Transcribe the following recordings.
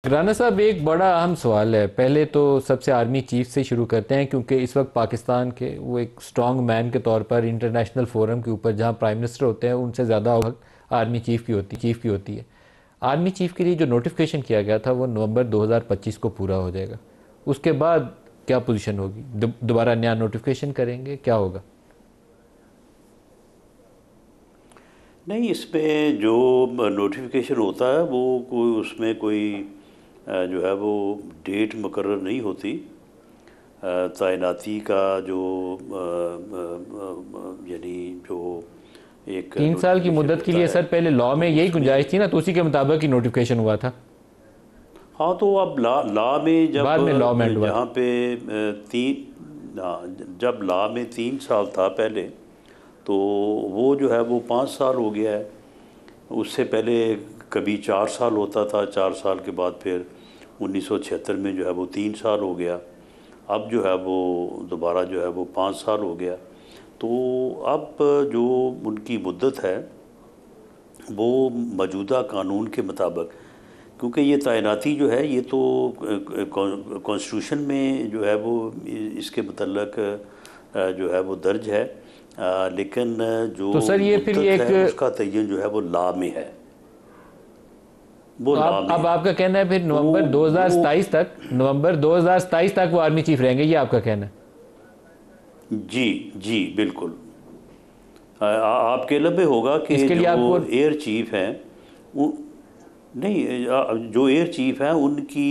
राना साहब, एक बड़ा अहम सवाल है। पहले तो सबसे आर्मी चीफ से शुरू करते हैं, क्योंकि इस वक्त पाकिस्तान के वो एक स्ट्रॉन्ग मैन के तौर पर इंटरनेशनल फोरम के ऊपर जहां प्राइम मिनिस्टर होते हैं उनसे ज़्यादा वक्त आर्मी चीफ की होती है। आर्मी चीफ के लिए जो नोटिफिकेशन किया गया था वो नवंबर 2025 को पूरा हो जाएगा। उसके बाद क्या पोजीशन होगी? दोबारा नया नोटिफिकेशन करेंगे, क्या होगा? नहीं, इसमें जो नोटिफिकेशन होता है वो कोई उसमें कोई जो है वो डेट मुकर्रर नहीं होती। तैनाती का जो यानी जो एक 3 साल की नोटिफिकेशन मुद्दत के होता लिए है सर पहले लॉ तो में यही उसमें गुंजाइश थी ना, तो उसी के मुताबिक ही नोटिफिकेशन हुआ था। हाँ, तो अब ला में जब बाद में लॉ में हुआ। जहाँ पे जब ला में 3 साल था पहले, तो वो जो है वो 5 साल हो गया है। उससे पहले कभी 4 साल होता था, 4 साल के बाद फिर 1976 में जो है वो 3 साल हो गया। अब जो है वो दोबारा जो है वो 5 साल हो गया। तो अब जो उनकी मुद्दत है वो मौजूदा कानून के मुताबिक, क्योंकि ये तैनाती जो है ये तो कॉन्स्टिट्यूशन में जो है वो इसके मतलब जो है वो दर्ज है। लेकिन जो तो सर ये फिर मुद्दत एक, है उसका तयन जो है वो लॉ में है, वो तो लॉ आप में अब है। आपका कहना है फिर तो वो नवंबर 2027 तक वो आर्मी चीफ रहेंगे, ये आपका कहना है? जी, जी बिल्कुल। आपके इल्म में होगा कि इसके लिए जो आपको एयर चीफ हैं वो नहीं, जो एयर चीफ हैं उनकी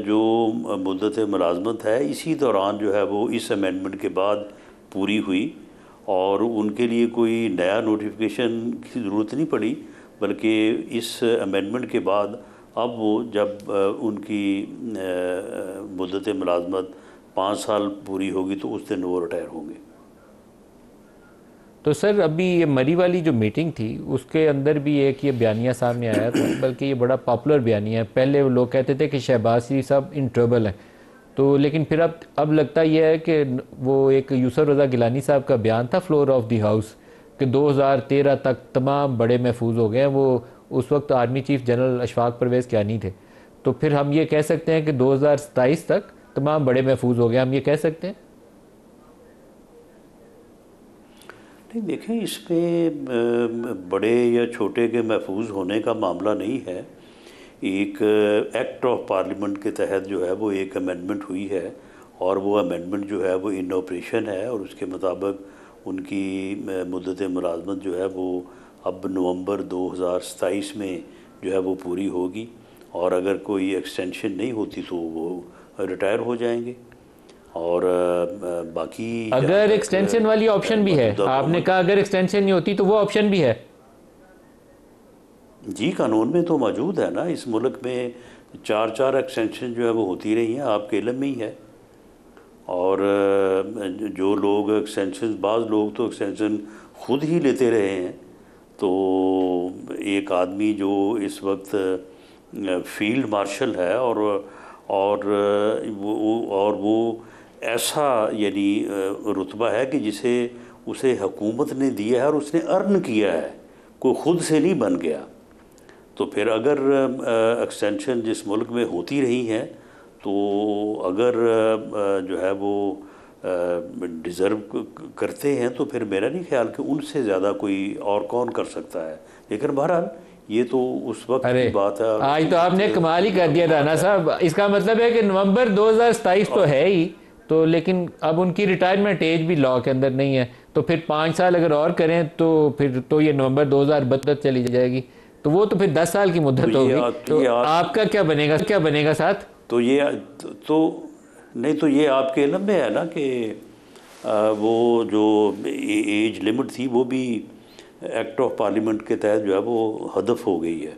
जो मुद्दत मुलाजमत है इसी दौरान जो है वो इस अमेंडमेंट के बाद पूरी हुई, और उनके लिए कोई नया नोटिफिकेशन की ज़रूरत नहीं पड़ी। बल्कि इस अमेंडमेंट के बाद अब वो जब उनकी मुद्दत मुलाजमत 5 साल पूरी होगी तो उस दिन वो रिटायर होंगे। तो सर अभी ये मरी वाली जो मीटिंग थी उसके अंदर भी एक ये बयानिया सामने आया था, बल्कि ये बड़ा पॉपुलर बयानिया है। पहले वो लोग कहते थे कि शहबाज शरीफ साहब इन ट्रबल हैं, तो लेकिन फिर अब लगता यह है कि वो एक यूसुफ रज़ा गिलानी साहब का बयान था फ्लोर ऑफ द हाउस कि 2013 तक तमाम बड़े महफूज हो गए हैं। वो उस वक्त army chief general Ashfaq Parvez Kayani थे। तो फिर हम ये कह सकते हैं कि 2027 तक तमाम बड़े महफूज हो गए, हम ये कह सकते हैं? नहीं, देखें, इसमें बड़े या छोटे के महफूज होने का मामला नहीं है। एक एक्ट ऑफ पार्लियामेंट के तहत जो है वो एक अमेंडमेंट हुई है, और वो अमेंडमेंट जो है वो इन ऑपरेशन है, और उसके मुताबिक उनकी मुद्दत मुलाजमत जो है वो अब नवंबर 2027 में जो है वो पूरी होगी। और अगर कोई एक्सटेंशन नहीं होती तो वो रिटायर हो जाएंगे। और बाकी जहाँ अगर तक एक्सटेंशन वाली ऑप्शन भी है, मौजूदा आपने कहा अगर एक्सटेंशन नहीं होती तो वो ऑप्शन भी है। जी, कानून में तो मौजूद है ना। इस मुल्क में चार चार एक्सटेंशन जो है वो होती रही हैं, आपके इल्म में ही है। और जो लोग एक्सटेंशन, बाज़ लोग तो एक्सटेंशन खुद ही लेते रहे हैं। तो एक आदमी जो इस वक्त फील्ड मार्शल है, और वो ऐसा यानी रुतबा है कि जिसे उसे हुकूमत ने दिया है और उसने अर्न किया है, कोई ख़ुद से नहीं बन गया। तो फिर अगर एक्सटेंशन जिस मुल्क में होती रही हैं, तो अगर जो है वो डिज़र्व करते हैं, तो फिर मेरा नहीं ख्याल कि उनसे ज़्यादा कोई और कौन कर सकता है। लेकिन बहरहाल ये तो उस वक्त अरे की बात है और आज उसी तो आपने वक्त कमाल ही की कर दिया राना बात है। साहब। इसका मतलब है कि नवंबर 2027 तो और है ही, तो लेकिन अब उनकी रिटायरमेंट एज भी लॉ के अंदर नहीं है। तो फिर 5 साल अगर और करें तो फिर तो ये नवंबर 2032 चली जाएगी। तो वो तो फिर 10 साल की तो मुद्दत ये होगी। तो तो ये आप आपका क्या बनेगा साथ? तो ये तो नहीं, तो ये आपके इल्म में है ना कि वो जो एज लिमिट थी वो भी एक्ट ऑफ पार्लियामेंट के तहत जो है वो हदफ हो गई है,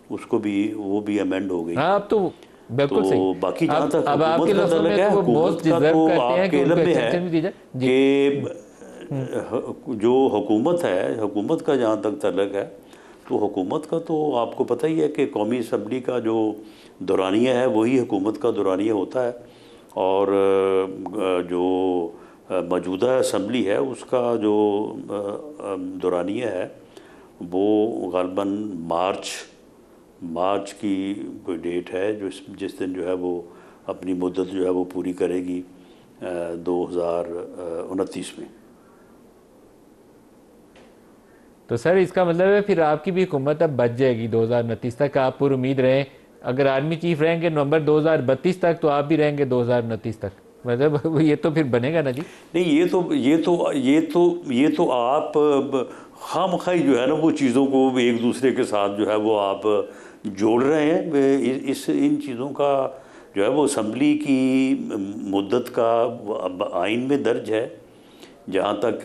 उसको भी वो भी अमेंड हो गई हाँ, है। अब तो तो बिल्कुल सही। बाकी जहाँ तक अब आपके हुकूमत का लफ्ज़ों तल्लक में है, तो वो हुकूमत मोस्ट का डिजर्व तो करते हैं कि आपके इल्म उनको में है एक्सटेंशन भी दी जाए जी। कि जो हुकूमत है, हुकूमत का जहाँ तक तल्लक है, तो हुकूमत का तो आपको पता ही है कि कौमी असम्बली का जो दौरानिया है वही हुकूमत का दौरानिया होता है। और जो मौजूदा असम्बली है उसका जो दौरानिया है वो ग़ालिबन मार्च मार्च की कोई डेट है जो जिस दिन जो है वो अपनी मुद्दत जो है वो पूरी करेगी 2029 में। तो सर इसका मतलब है फिर आपकी भी हुकूमत अब बच जाएगी 2029 तक, आप पूरी उम्मीद रहें। अगर आर्मी चीफ रहेंगे नवंबर 2032 तक, तो आप भी रहेंगे 2029 तक, मतलब ये तो फिर बनेगा ना जी। नहीं, ये तो आप खामखाई जो है ना वो चीज़ों को एक दूसरे के साथ जो है वो आप जोड़ रहे हैं। इस इन चीज़ों का जो है वो असम्बली की मुद्दत का आइन में दर्ज है। जहाँ तक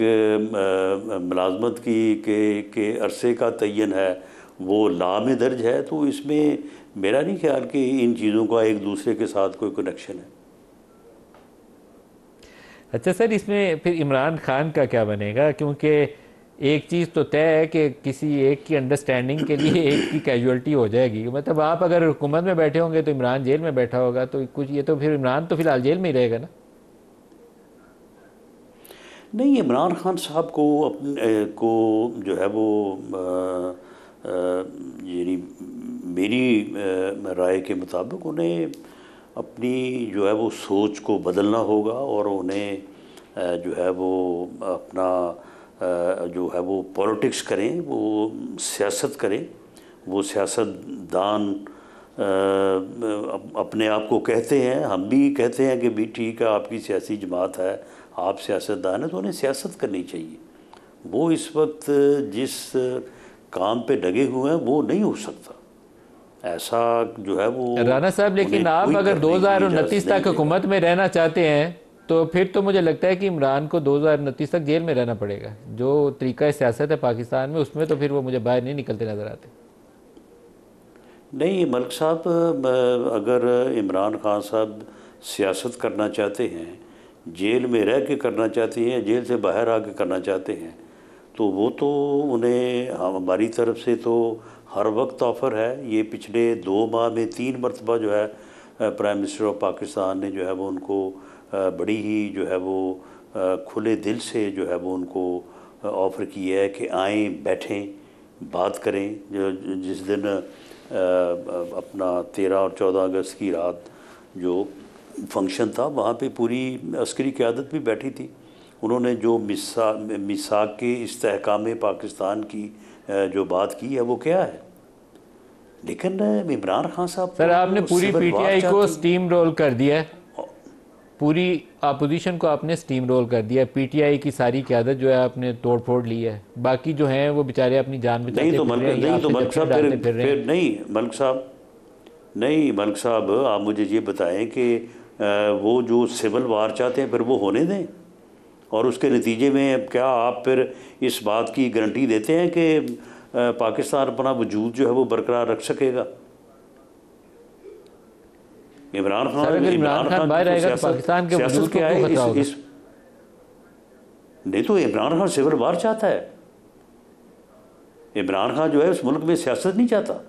मुलाजमत के अरसे का तयन है वो लॉ में दर्ज है। तो इसमें मेरा नहीं ख्याल कि इन चीज़ों का एक दूसरे के साथ कोई कनेक्शन है। अच्छा सर, इसमें फिर इमरान खान का क्या बनेगा? क्योंकि एक चीज़ तो तय है कि किसी एक की अंडरस्टैंडिंग के लिए एक की कैजुअलिटी हो जाएगी। मतलब आप अगर हुकूमत में बैठे होंगे तो इमरान जेल में बैठा होगा, तो कुछ ये तो फिर इमरान तो फिलहाल जेल में ही रहेगा ना। नहीं, इमरान खान साहब को अपने को जो है वो यानी मेरी राय के मुताबिक उन्हें अपनी जो है वो सोच को बदलना होगा और उन्हें जो है वो अपना जो है वो पॉलिटिक्स करें, वो सियासत करें। वो सियासतदान अपने आप को कहते हैं, हम भी कहते हैं कि भी ठीक है आपकी सियासी जमात है, आप सियासतदान हैं, तो उन्हें सियासत करनी चाहिए। वो इस वक्त जिस काम पे लगे हुए हैं वो नहीं हो सकता ऐसा जो है वो। राना साहब, लेकिन आप अगर 2029 तक हुकूमत में रहना चाहते हैं तो फिर तो मुझे लगता है कि इमरान को 2029 तक जेल में रहना पड़ेगा। जो तरीका सियासत है पाकिस्तान में, उसमें तो फिर वो मुझे बाहर नहीं निकलते नज़र आते। नहीं मलिक साहब, अगर इमरान खान साहब सियासत करना चाहते हैं, जेल में रह के करना चाहते हैं, जेल से बाहर आके करना चाहते हैं, तो वो तो उन्हें हमारी तरफ से तो हर वक्त ऑफ़र है। ये पिछले 2 माह में 3 मरतबा जो है प्राइम मिनिस्टर ऑफ पाकिस्तान ने जो है वो उनको बड़ी ही जो है वो खुले दिल से जो है वो उनको ऑफ़र किया है कि आएँ, बैठें, बात करें। जो जिस दिन अपना 13 और 14 अगस्त की रात जो फंक्शन था वहाँ पे पूरी अस्करी क़यादत भी बैठी थी। उन्होंने जो मिसाक के इस्तेहकाम पाकिस्तान की जो बात की है वो क्या है। लेकिन इमरान खान साहब सर आपने पूरी पीटीआई को स्टीम रोल कर दिया है, पूरी अपोजिशन को आपने स्टीम रोल कर दिया। पीटीआई की सारी क़यादत जो है आपने तोड़ फोड़ ली है, बाकी जो हैं वो बेचारे अपनी जान बचाते नहीं तो मलिक साहब फिर नहीं मलिक साहब आप मुझे ये बताएं कि वो जो सिविल वार चाहते हैं फिर वो होने दें, और उसके नतीजे में क्या आप फिर इस बात की गारंटी देते हैं कि पाकिस्तान अपना वजूद जो है वो बरकरार रख सकेगा? इमरान खान बाहर आएगा तो पाकिस्तान के वजूद को क्यों खतरा होगा? नहीं तो इमरान खान सिविल वार चाहता है। इमरान खान जो है उस मुल्क में सियासत नहीं चाहता,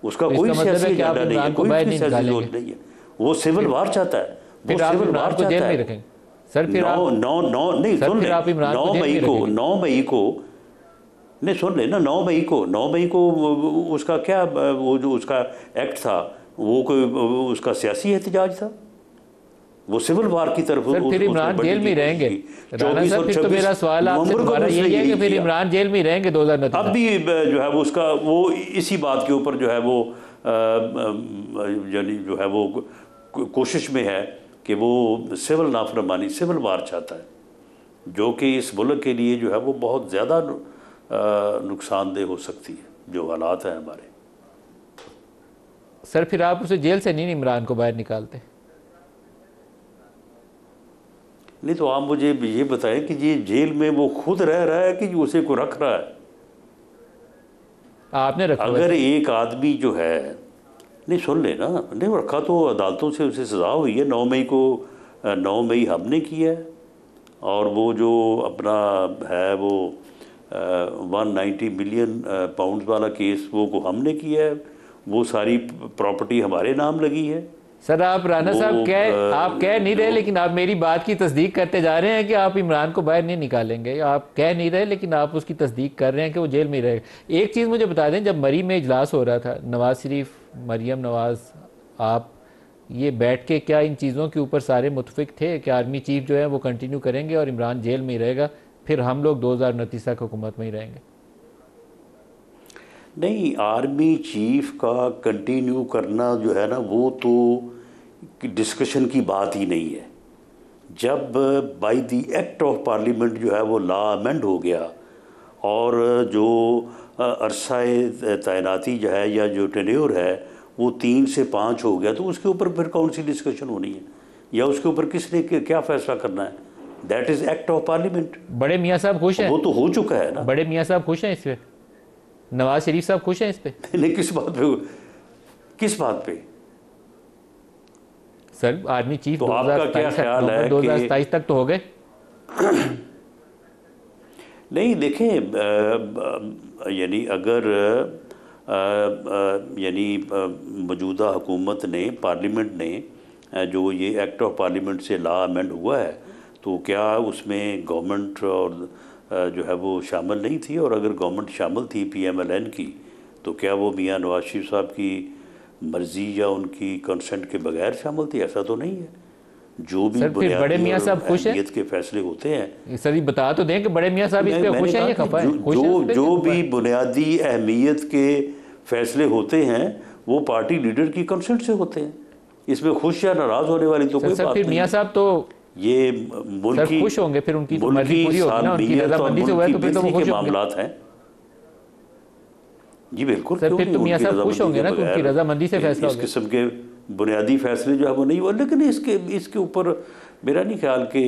उसका कोई सियासी एजेंडा नहीं है, कोई सियासी सोच नहीं है, वो सिविल वार चाहता है। वो सिविल वार चाहता है। सर फिर नहीं सुन ले, 9 मई को नहीं सुन ले ना, 9 मई को उसका क्या वो जो उसका एक्ट था वो कोई उसका सियासी एहतजाज था, वो सिविल वार की तरफ। सर फिर इमरान जेल में रहेंगे। राना साहब फिर तो मेरा सवाल आपसे दोबारा यही है कि फिर इमरान जेल में रहेंगे 2029 अब भी जो है वो उसका वो इसी बात के ऊपर जो है वो यानी जो है वो कोशिश में है कि वो सिविल नाफरमानी, सिविल वार चाहता है, जो कि इस मुल्क के लिए जो है वो बहुत ज़्यादा नुकसानदेह हो सकती है जो हालात हैं हमारे। सर फिर आप उसे जेल से नहीं इमरान को बाहर निकालते? नहीं तो आप मुझे ये बताएं कि ये जेल में वो खुद रह रहा है कि उसे को रख रहा है? आपने रखा? अगर एक आदमी जो है नहीं सुन लेना, नहीं रखा तो अदालतों से उसे सज़ा हुई है। 9 मई हमने किया है, और वो जो अपना है वो 190 मिलियन पाउंड्स वाला केस वो को हमने किया है। वो सारी प्रॉपर्टी हमारे नाम लगी है। सर आप राना साहब आप कह नहीं रहे, लेकिन आप मेरी बात की तस्दीक करते जा रहे हैं कि आप इमरान को बाहर नहीं निकालेंगे। आप कह नहीं रहे, लेकिन आप उसकी तस्दीक कर रहे हैं कि वो जेल में ही रहेगा। एक चीज़ मुझे बता दें, जब मरी में इजलास हो रहा था, नवाज शरीफ, मरीम नवाज, आप ये बैठ के क्या इन चीज़ों के ऊपर सारे मुतफिक थे कि आर्मी चीफ जो है वो कंटिन्यू करेंगे और इमरान जेल में ही रहेगा, फिर हम लोग 2029 तक हुकूमत में ही रहेंगे? नहीं, आर्मी चीफ का कंटिन्यू करना जो है ना, वो तो डिस्कशन की बात ही नहीं है। जब by the act of parliament जो है वो लॉ अमेंड हो गया और जो अरसाए तैनाती जो है या जो टेन्योर है वो 3 से 5 हो गया, तो उसके ऊपर फिर कौन सी डिस्कशन होनी है या उसके ऊपर किसने क्या फैसला करना है? That is act of parliament. बड़े मियाँ साहब खुश हैं? वो तो हो चुका है ना। बड़े मियाँ साहब खुश हैं इस पे? नवाज शरीफ साहब खुश हैं इस पे? नहीं, किस बात पे? किस बात पे? सर आर्मी चीफ तो आपका क्या ख्याल है 2027 तक तो हो गए? नहीं देखें, यानी अगर यानी मौजूदा हुकूमत ने, पार्लियामेंट ने जो ये एक्ट ऑफ पार्लियामेंट से लॉ अमेंड हुआ है, तो क्या उसमें गवर्नमेंट और जो है वो शामिल नहीं थी? और अगर गवर्नमेंट शामिल थी PMLN की, तो क्या वो मियाँ नवाज शरीफ साहब की मर्ज़ी या उनकी कंसेंट के बगैर शामिल थी? ऐसा तो नहीं है। जो भी बड़े मियाँ साहब खुश हैं के फैसले होते हैं, सर ये बता तो दें कि बड़े मियाँ साहब इस पे खुश हैं या खफा हैं? जो भी बुनियादी अहमियत के फैसले होते हैं वो पार्टी लीडर की कंसेंट से होते हैं। इसमें खुश या नाराज होने वाली तो कोई बात नहीं। मियाँ साहब तो ये मुल्क की खुश होंगे, फिर उनकी मर्जी पूरी होगी ना, उनकी रजामंदी से हुआ तो फिर तो वो खुश होंगे। मामलात हैं जी, बिल्कुल। सर फिर तो मियाँ साहब खुश होंगे ना, उनकी रजामंदी से फैसला होगा। इस किस्म के बुनियादी फैसले जो है वो नहीं हुआ। लेकिन इसके ऊपर मेरा नहीं ख्याल कि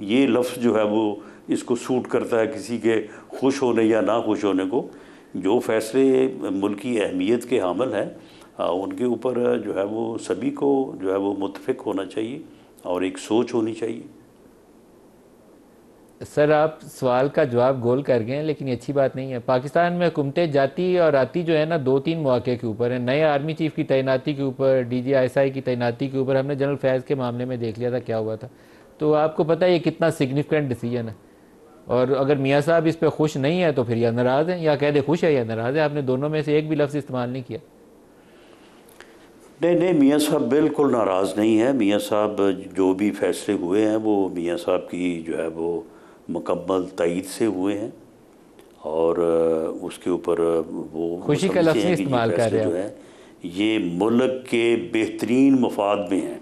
ये लफ्ज़ जो है वो इसको सूट करता है किसी के खुश होने या ना खुश होने को। जो फैसले मुल्क की अहमियत के हामिल हैं उनके ऊपर जो है वो सभी को जो है वो मुत्तफिक होना चाहिए और एक सोच होनी चाहिए। सर आप सवाल का जवाब गोल कर गए हैं, लेकिन ये अच्छी बात नहीं है। पाकिस्तान में हुकूमतें जाती और आती जो है ना 2-3 मौके के ऊपर है। नए आर्मी चीफ की तैनाती के ऊपर, DGI की तैनाती के ऊपर, हमने जनरल फैज़ के मामले में देख लिया था क्या हुआ था। तो आपको पता है ये कितना सिग्निफिकेंट डिसीजन है। और अगर मियाँ साहब इस पर खुश नहीं है तो फिर या नाराज़ हैं, या कह दे खुश है या नाराज़ है। आपने दोनों में से एक भी लफ्ज़ इस्तेमाल नहीं किया। नहीं, मियाँ साहब बिल्कुल नाराज़ नहीं है। मियाँ साहब जो भी फैसले हुए हैं वो मियाँ साहब की जो है वो मुकम्मल तईद से हुए हैं और उसके ऊपर वो खुशी का लफ्ज़ इस्तेमाल कर रहे हैं जो है ये मुल्क के बेहतरीन मफाद में हैं।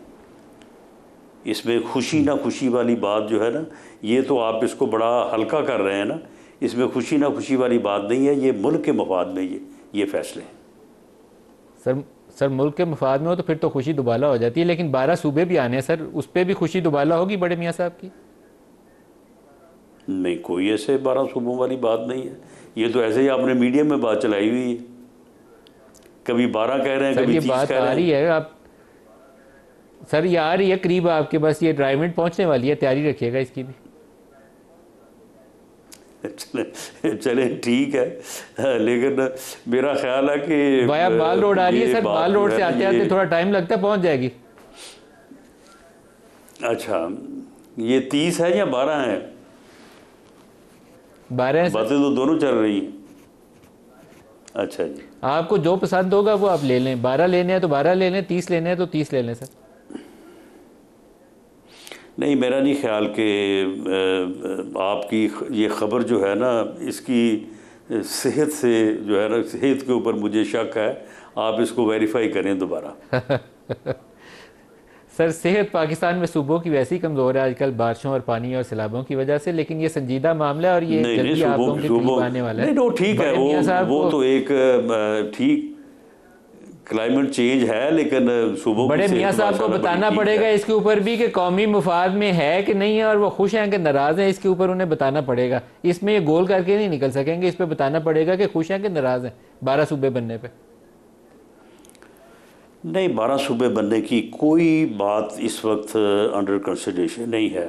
इसमें खुशी ना खुशी वाली बात जो है ना, ये तो आप इसको बड़ा हल्का कर रहे हैं ना। इसमें खुशी ना खुशी वाली बात नहीं है, ये मुल्क के मफाद में ये फैसले हैं। सर मुल्क के मफाद में हो तो फिर तो खुशी दुबाला हो जाती है, लेकिन 12 सूबे भी आने हैं सर, उस पर भी खुशी दुबाला होगी बड़े मियाँ साहब की? नहीं, कोई ऐसे 12 सूबों वाली बात नहीं है। ये तो ऐसे ही आपने मीडिया में बात चलाई हुई है। कभी 12 कह रहे हैं, कभी 30 बात कह रहे हैं। आ रही है आप सर, ये आ रही है करीब आपके, बस ये ड्राइवमेंट पहुंचने वाली है, तैयारी रखिएगा इसकी भी। चले ठीक है, लेकिन मेरा ख्याल है कि वाया बाल रोड आ रही है सर, बाल रोड से आते आते थोड़ा टाइम लगता है, पहुंच जाएगी। अच्छा, ये 30 है या 12 है? 12 बातें तो दोनों चल रही हैं। अच्छा जी, आपको जो पसंद होगा वो आप ले लें। 12 लेने हैं तो 12 ले लें, 30 लेने हैं तो 30 ले लें सर। नहीं, मेरा नहीं ख्याल कि आपकी ये ख़बर जो है ना, इसकी सेहत से जो है ना, सेहत के ऊपर मुझे शक है। आप इसको वेरीफाई करें दोबारा। सर सेहत पाकिस्तान में सूबों की वैसे ही कमज़ोर है आजकल, बारिशों और पानी और सैलाबों की वजह से। लेकिन ये संजीदा मामला है और ये जल्दी आप लोगों के करीब आने वाला है। नहीं, ठीक है, वो तो एक ठीक क्लाइमेट चेंज है, लेकिन सुबह बड़े मियाँ साहब को बताना पड़ेगा इसके ऊपर भी कि कौमी मुफाद में है कि नहीं है, और वो खुश हैं कि नाराज़ हैं, इसके ऊपर उन्हें बताना पड़ेगा। इसमें ये गोल करके नहीं निकल सकेंगे, इस पर बताना पड़ेगा कि खुश हैं कि नाराज़ हैं 12 सूबे बनने पे। नहीं, 12 सूबे बनने की कोई बात इस वक्त अंडर कंसिडरेशन नहीं है।